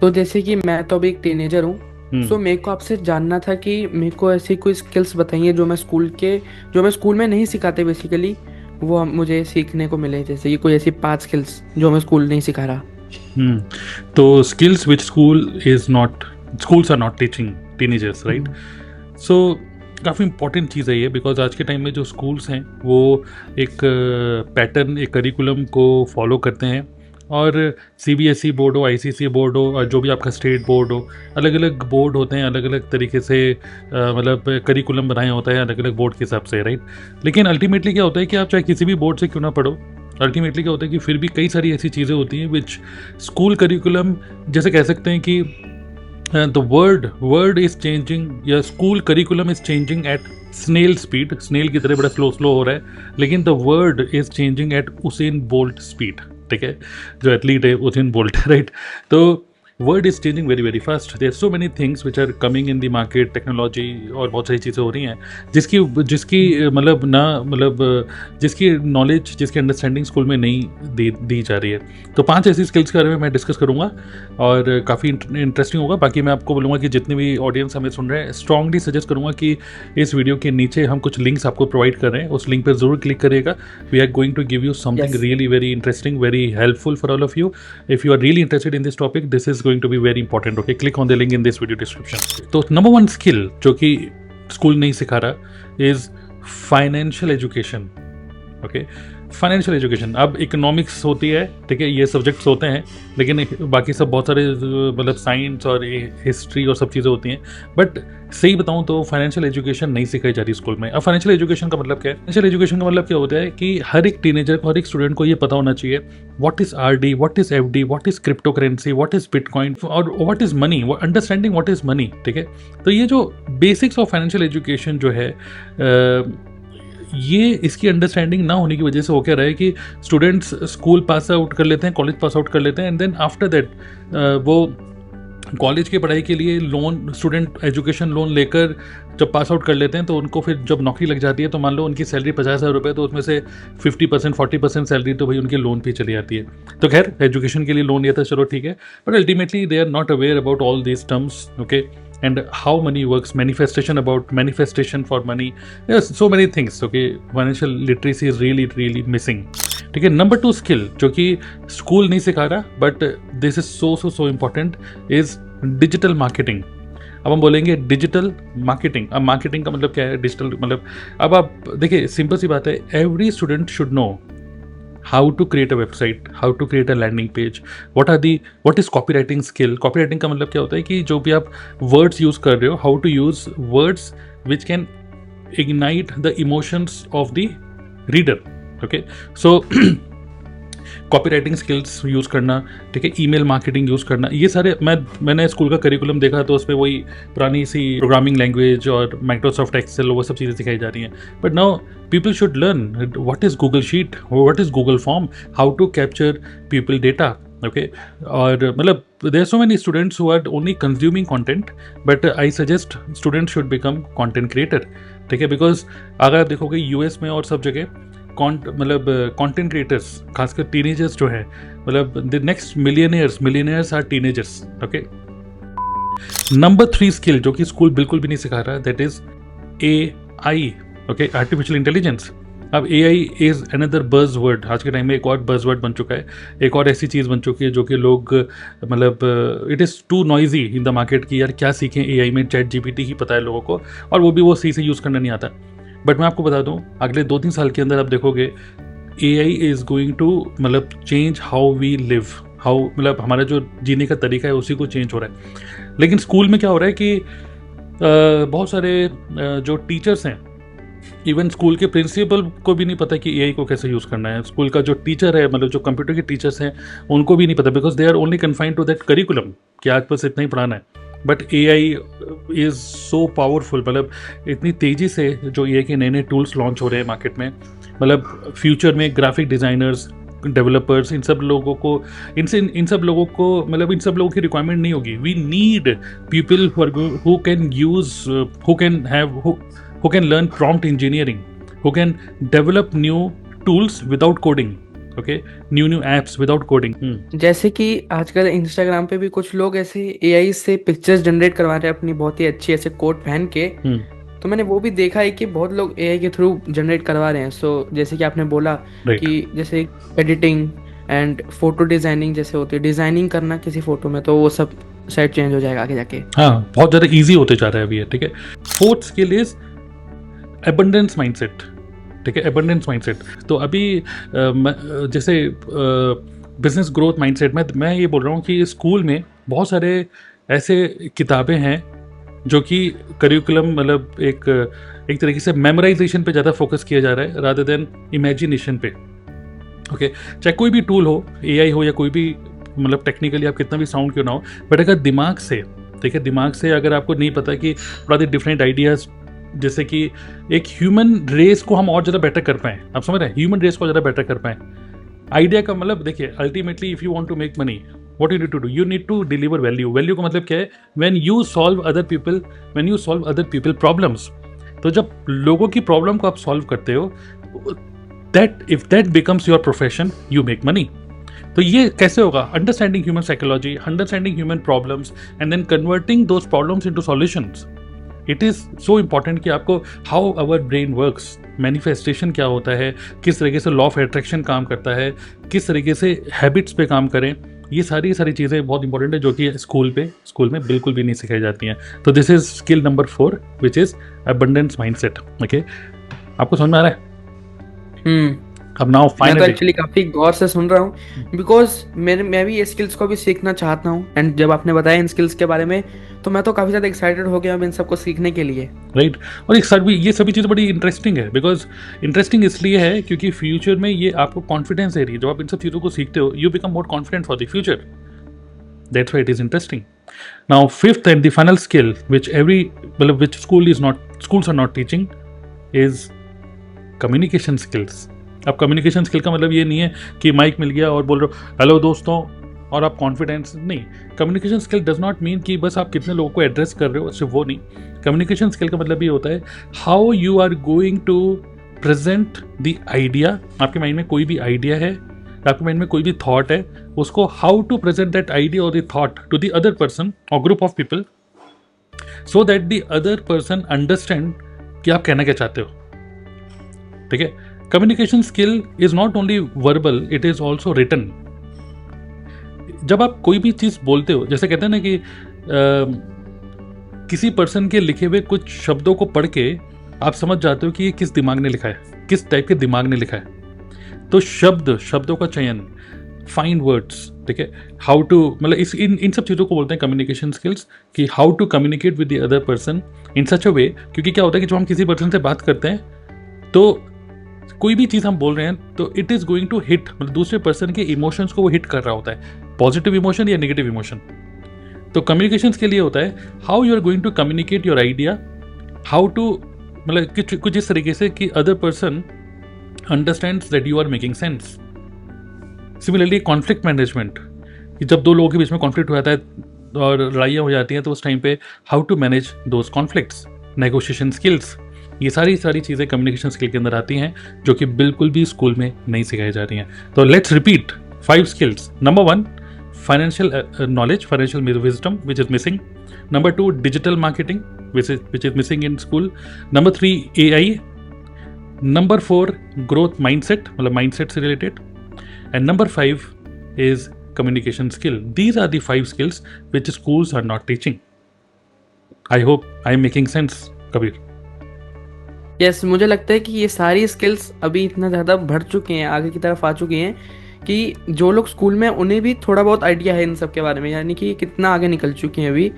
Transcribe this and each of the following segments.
तो जैसे कि मैं तो अभी एक टीनेजर हूँ। हम्म। सो मेरे को आपसे जानना था कि मेरे को ऐसी कोई स्किल्स बताइए जो मैं स्कूल में नहीं सिखाते बेसिकली, वो मुझे सीखने को मिले। जैसे कि कोई ऐसी 5 स्किल्स जो मैं स्कूल नहीं सिखा रहा। हम्म। तो skills which schools are not teaching teenagers, right? Hmm. So काफ़ी इंपॉर्टेंट चीज़ है ये, बिकॉज आज के टाइम में जो स्कूल्स हैं वो एक पैटर्न, एक करिकुलम को फॉलो करते हैं। और सीबीएसई बोर्ड हो, आईसीएसई बोर्ड हो, और जो भी आपका स्टेट बोर्ड हो, अलग अलग बोर्ड होते हैं, अलग अलग तरीके से मतलब करिकुलम बनाया होता है अलग अलग बोर्ड के हिसाब से, राइट? लेकिन अल्टीमेटली क्या होता है कि आप चाहे किसी भी बोर्ड से क्यों ना पढ़ो, अल्टीमेटली क्या होता है कि फिर भी कई सारी ऐसी चीज़ें होती हैं विच स्कूल करिकुलम, जैसे कह सकते हैं कि द वर्ड इज चेंजिंग, या school curriculum is changing at snail speed, snail की तरह बड़ा स्लो स्लो हो रहा है, लेकिन the world is changing at Usain Bolt speed. ठीक है, जो एथलीट है उसेन बोल्ट, राइट? तो world is changing very very fast, there so many things which are coming in the market, technology और बहुत सारी चीज़ें हो रही हैं जिसकी जिसकी मतलब ना मतलब जिसकी नॉलेज, जिसकी अंडरस्टैंडिंग स्कूल में नहीं दी जा रही है। तो 5 ऐसी स्किल्स के बारे में मैं डिस्कस करूंगा और काफ़ी इंटरेस्टिंग होगा। बाकी मैं आपको बोलूँगा कि जितने भी ऑडियंस हमें सुन रहे हैं, स्ट्रांगली सजेस्ट करूँगा कि इस वीडियो के नीचे हम कुछ लिंक्स आपको प्रोवाइड कर रहे हैं, उस लिंक पर ज़रूर क्लिक करिएगा। We are going to give you something yes. Really very interesting, very helpful for all of you. If you are really interested in this topic, this is going to be very important. Okay, click on the link in this video description. तो number 1 skill जो कि school नहीं सिखा रहा is financial education. Okay, financial education. अब economics होती है, ठीक है, ये सब्जेक्ट्स होते हैं, लेकिन बाकी सब बहुत सारे मतलब साइंस और हिस्ट्री और सब चीज़ें होती हैं। बट सही बताऊं तो फाइनेंशियल एजुकेशन नहीं सिखाई जा रही स्कूल में। अब फाइनेंशियल एजुकेशन का मतलब क्या है? फाइनेंशियल एजुकेशन का मतलब क्या होता है कि हर एक टीनेजर को, हर एक स्टूडेंट को ये पता होना चाहिए what is RD, what is FD, what is crypto currency, what is bitcoin और what is money, understanding what is money. ठीक है, तो ये जो बेसिक्स ऑफ फाइनेंशियल एजुकेशन जो है, ये इसकी अंडरस्टैंडिंग ना होने की वजह से हो क्या रहा है कि स्टूडेंट्स स्कूल पास आउट कर लेते हैं, कॉलेज पास आउट कर लेते हैं, एंड देन आफ्टर दैट वो कॉलेज की पढ़ाई के लिए लोन, स्टूडेंट एजुकेशन लोन लेकर जब पास आउट कर लेते हैं, तो उनको फिर जब नौकरी लग जाती है तो मान लो उनकी सैलरी 50,000 रुपये, तो उसमें से 50% 40% सैलरी तो भाई उनके लोन पे चली जाती है। तो खैर, एजुकेशन के लिए लोन लिया था, चलो ठीक है, but ultimately they are not aware about all these terms, okay, and how money works, manifestation for money. There's so many things, okay? Financial literacy is really really missing. ठीक है, number 2 skill जो कि school नहीं सिखा रहा but this is so important is digital marketing. अब हम बोलेंगे डिजिटल मार्केटिंग। अब मार्केटिंग का मतलब क्या है? डिजिटल मतलब, अब आप देखिए, सिंपल सी बात है, every student should know how to create a website, how to create a landing page, what is copywriting skill. copywriting का मतलब क्या होता है कि जो भी आप words use कर रहे हो, how to use words which can ignite the emotions of the reader. Okay, so copy writing skills use करना, ठीक है, ईमेल मार्केटिंग यूज़ करना, ये सारे मैंने स्कूल का करिकुलम देखा तो उसमें वही पुरानी सी प्रोग्रामिंग लैंग्वेज और माइक्रोसॉफ्ट एक्सेल वो सब चीज़ें सिखाई जा रही हैं। But now people should learn what is Google Sheet, what is Google Form, how to capture people data. Okay, और मतलब there so many students who are only consuming content, but I suggest students should become content creator. ठीक है, because अगर आप देखोगे US में और सब जगह मतलब कंटेंट क्रिएटर्स, खासकर टीनेजर्स जो है, मतलब the next millionaires are teenagers. Okay, number 3 skill जो कि स्कूल बिल्कुल भी नहीं सिखा रहा, that is AI। Okay, artificial intelligence. अब AI is another buzzword. आज के टाइम में एक और बज़ वर्ड बन चुका है, एक और ऐसी चीज़ बन चुकी है जो कि लोग मतलब it is too noisy in the market कि यार क्या सीखें AI में। चैट GPT ही पता है लोगों को, और वो भी वो सही से यूज़ करना नहीं आता। बट मैं आपको बता दूं, अगले 2-3 साल के अंदर आप देखोगे AI इज़ गोइंग टू मतलब change how we live, how मतलब हमारा जो जीने का तरीका है उसी को चेंज हो रहा है। लेकिन स्कूल में क्या हो रहा है कि बहुत सारे जो टीचर्स हैं, इवन स्कूल के प्रिंसिपल को भी नहीं पता कि AI को कैसे यूज़ करना है। स्कूल का जो टीचर है, मतलब जो कंप्यूटर के टीचर्स हैं, उनको भी नहीं पता, because they are only confined to that curriculum कि आज बस इतना ही पढ़ाना है। But AI is so powerful, मतलब इतनी तेज़ी से जो AI के नए नए टूल्स लॉन्च हो रहे हैं मार्केट में, मतलब फ्यूचर में ग्राफिक डिज़ाइनर्स, डेवलपर्स, इन सब लोगों को इन सब लोगों को मतलब इन सब लोगों की रिक्वायरमेंट नहीं होगी। We need people who can use, who can learn prompt engineering, who can develop new tools without coding. Okay, new apps without coding. जैसे कि आजकल इंस्टाग्राम पे भी कुछ लोग ऐसे एआई से पिक्चर्स जनरेट करवा रहे हैं अपनी बहुत ही अच्छी ऐसे कोट पहन के। तो मैंने वो भी देखा है कि बहुत लोग एआई के थ्रू जनरेट करवा रहे हैं। सो जैसे कि आपने बोला राइट। कि जैसे एडिटिंग एंड फोटो डिजाइनिंग जैसे होती है, डिजाइनिंग करना किसी फोटो में, तो वो सब शायद चेंज हो जाएगा आगे जाके। हाँ, बहुत ज़्यादा ईजी होते जा रहा है अभी ये, ठीक है। Fourth skill is abundance mindset, ठीक है, एबंडेंस माइंडसेट। तो अभी जैसे बिजनेस ग्रोथ माइंडसेट में मैं ये बोल रहा हूँ कि स्कूल में बहुत सारे ऐसे किताबें हैं जो कि करिकुलम मतलब एक तरीके से मेमोराइजेशन पे ज़्यादा फोकस किया जा रहा है रादर देन इमेजिनेशन पे। ओके, चाहे कोई भी टूल हो, एआई हो या कोई भी मतलब टेक्निकली आप कितना भी साउंड क्यों ना हो, बट अगर दिमाग से, ठीक है, दिमाग से अगर आपको नहीं पता कि थोड़ा डिफरेंट आइडियाज़, जैसे कि एक ह्यूमन रेस को हम और ज़्यादा बेटर कर पाएँ, आप समझ रहे हैं, ह्यूमन रेस को ज़्यादा बेटर कर पाएँ। आइडिया का मतलब देखिए, ultimately if you want to make money, what you need to do, you need to deliver value. Value का मतलब क्या है? When you solve other people problems. तो जब लोगों की प्रॉब्लम को आप सॉल्व करते हो, that if that becomes your profession, you make money. तो ये कैसे होगा? Understanding human psychology, understanding human problems and then converting those problems into solutions. It is so important कि आपको how our brain works, manifestation क्या होता है, किस तरीके से लॉ ऑफ अट्रैक्शन काम करता है, किस तरीके से हैबिट्स पे काम करें, ये सारी चीज़ें बहुत इंपॉर्टेंट है जो कि स्कूल में बिल्कुल भी नहीं सिखाई जाती हैं। तो this is skill number 4 which is abundance mindset. Okay, आपको समझ में आ रहा है? अब नाउ मैं तो फाइनली एक्चुअली काफी गौर से सुन रहा हूँ, बिकॉज मैं भी ये स्किल्स को भी सीखना चाहता हूँ। एंड जब आपने बताया इन स्किल्स के बारे में, तो मैं तो काफी ज्यादा एक्साइटेड हो गया हूँ इन सबको सीखने के लिए। राइट। और एक साथ भी ये सभी चीज़ें बड़ी इंटरेस्टिंग है, बिकॉज इंटरेस्टिंग इसलिए है क्योंकि फ्यूचर में ये आपको कॉन्फिडेंस दे रही है। जब आप इन सब चीज़ों को सीखते हो, you become more confident for the future. That's why it is interesting. Now fifth and the final skill which schools are not teaching is communication skills. अब कम्युनिकेशन स्किल का मतलब ये नहीं है कि माइक मिल गया और बोल रहे हो हेलो दोस्तों और आप कॉन्फिडेंस नहीं। Communication skill does not mean कि बस आप कितने लोगों को एड्रेस कर रहे हो, सिर्फ वो नहीं। कम्युनिकेशन स्किल का मतलब ये होता है how you are going to present the idea. आपके माइंड में कोई भी आइडिया है, आपके माइंड में कोई भी थॉट है, उसको how to present that idea और the thought to the other person और group of people so that the other person understand कि आप कहना क्या चाहते हो, ठीक है। Communication skill is not only verbal, it is also written. जब आप कोई भी चीज़ बोलते हो, जैसे कहते हैं ना कि किसी पर्सन के लिखे हुए कुछ शब्दों को पढ़ के आप समझ जाते हो कि ये किस दिमाग ने लिखा है, किस टाइप के दिमाग ने लिखा है। तो शब्दों का चयन, फाइन वर्ड्स, ठीक है, हाउ टू, मतलब इन सब चीज़ों को बोलते हैं कम्युनिकेशन स्किल्स, कि how to communicate with the other person in such a way. क्योंकि क्या होता है कि जब हम किसी पर्सन से बात करते हैं तो कोई भी चीज़ हम बोल रहे हैं तो it is going to hit, मतलब दूसरे पर्सन के इमोशंस को वो हिट कर रहा होता है, पॉजिटिव इमोशन या नेगेटिव इमोशन। तो कम्युनिकेशन के लिए होता है how you are going to communicate your idea, how to, मतलब कुछ इस तरीके से कि other person understands that you are making sense. Similarly conflict management, कि जब दो लोगों के बीच में कॉन्फ्लिक्ट हो जाता है और लड़ाइयाँ हो जाती हैं तो उस टाइम पे how to manage those conflicts, negotiation skills, ये सारी चीज़ें कम्युनिकेशन स्किल के अंदर आती हैं जो कि बिल्कुल भी स्कूल में नहीं सिखाई जा रही हैं। तो let's repeat 5 skills. Number 1, financial knowledge, financial wisdom which is missing. Number 2, digital marketing which is missing in school. Number 3, AI. Number 4, growth mindset, मतलब mindset से related. And number 5 is communication skill. These are the 5 skills which schools are not teaching. I hope I am making sense, Kabir. Yes, मुझे लगता है कि ये सारी skills अभी इतना ज़्यादा बढ़ चुकी हैं, आगे की तरफ आ चुकी हैं कि जो लोग स्कूल में उन्हें भी थोड़ा बहुत आइडिया है इन सब के बारे में, यानी कि कितना आगे निकल चुकी हैं अभी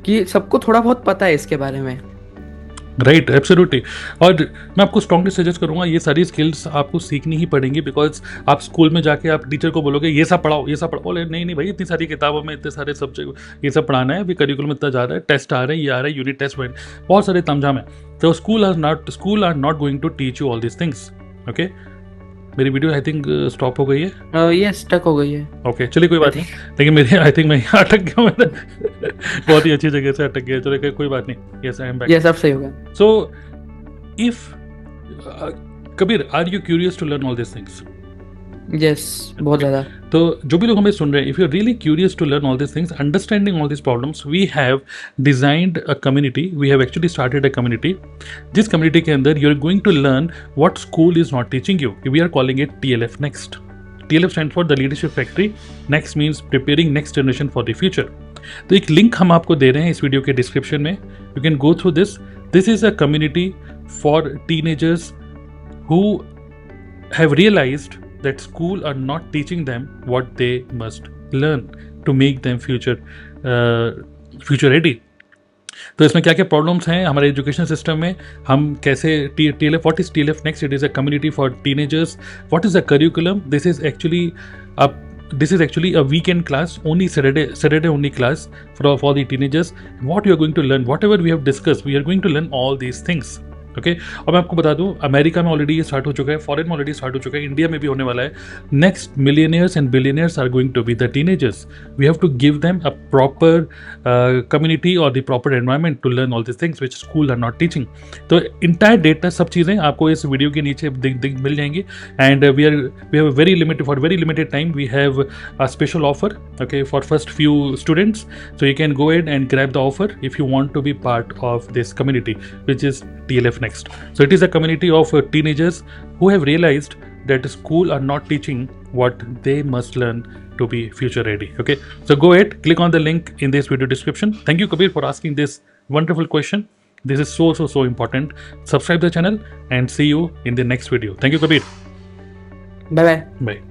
कि सबको थोड़ा बहुत पता है इसके बारे में। Right, absolutely. और मैं आपको स्ट्रांगली सजेस्ट करूंगा ये सारी स्किल्स आपको सीखनी ही पड़ेंगी, बिकॉज आप स्कूल में जाके आप टीचर को बोलोगे ये सब पढ़ाओ, ये सब पढ़ाओ, बोले नहीं भाई, इतनी सारी किताबों में इतने सारे सब्जेक्ट ये सब पढ़ाना है, अभी करिकुलम इतना ज़्यादा है, टेस्ट आ रहे हैं, ये आ रहा है, यूनिट टेस्ट में बहुत सारे तामझाम है। तो school are not going to teach you all this things. Okay, मेरी वीडियो आई थिंक स्टॉप हो गई है, ये स्टक हो गई है। ओके, चलिए कोई बात नहीं, लेकिन मेरी आई थिंक मैं यहाँ अटक गया हूँ बहुत ही अच्छी जगह से अटक गया, चलो कोई बात नहीं। Yes, I am back. ये सब सही होगा। So if Kabir, are you curious to learn all these things? Yes, बहुत ज़्यादा। तो जो भी लोग हमें सुन रहे हैं, if you are really curious to learn all this things, understanding all this problems, we have designed a community, we have actually started a community, जिस कम्युनिटी के अंदर you are going to learn what school is not teaching you. We are calling it TLF next. TLF stand for the leadership factory. Next means preparing next generation for the future. तो एक link हम आपको दे रहे हैं इस video के description में. You can go through this. This is a community for teenagers who have realized that school are not teaching them what they must learn to make them future ready. तो इसमें क्या क्या problems हैं हमारे education system में, हम कैसे TLF, what is TLF next, it is a community for teenagers, what is a curriculum, this is actually a weekend class, only Saturday only class for the teenagers. What you are going to learn, whatever we have discussed, we are going to learn all these things. Okay और मैं आपको बता दूं, America में already ये start हो चुका है, फॉरेन में ऑलरेडी स्टार्ट हो चुका है, इंडिया में भी होने वाला है. Next millionaires and billionaires are going to be the teenagers. We have to give them a proper community और the proper environment to learn all this things which school are not teaching. तो entire data, सब चीज़ें आपको इस video के नीचे मिल जाएंगी. And we have very limited time we have a special offer, okay, for first few students. So you can go ahead and grab the offer if you want to be part of this community, which is TLF next. So it is a community of teenagers who have realized that school are not teaching what they must learn to be future ready. Okay, so go ahead, click on the link in this video description. Thank you, Kabir, for asking this wonderful question. This is so important. Subscribe the channel and see you in the next video. Thank you, Kabir. Bye bye. Bye.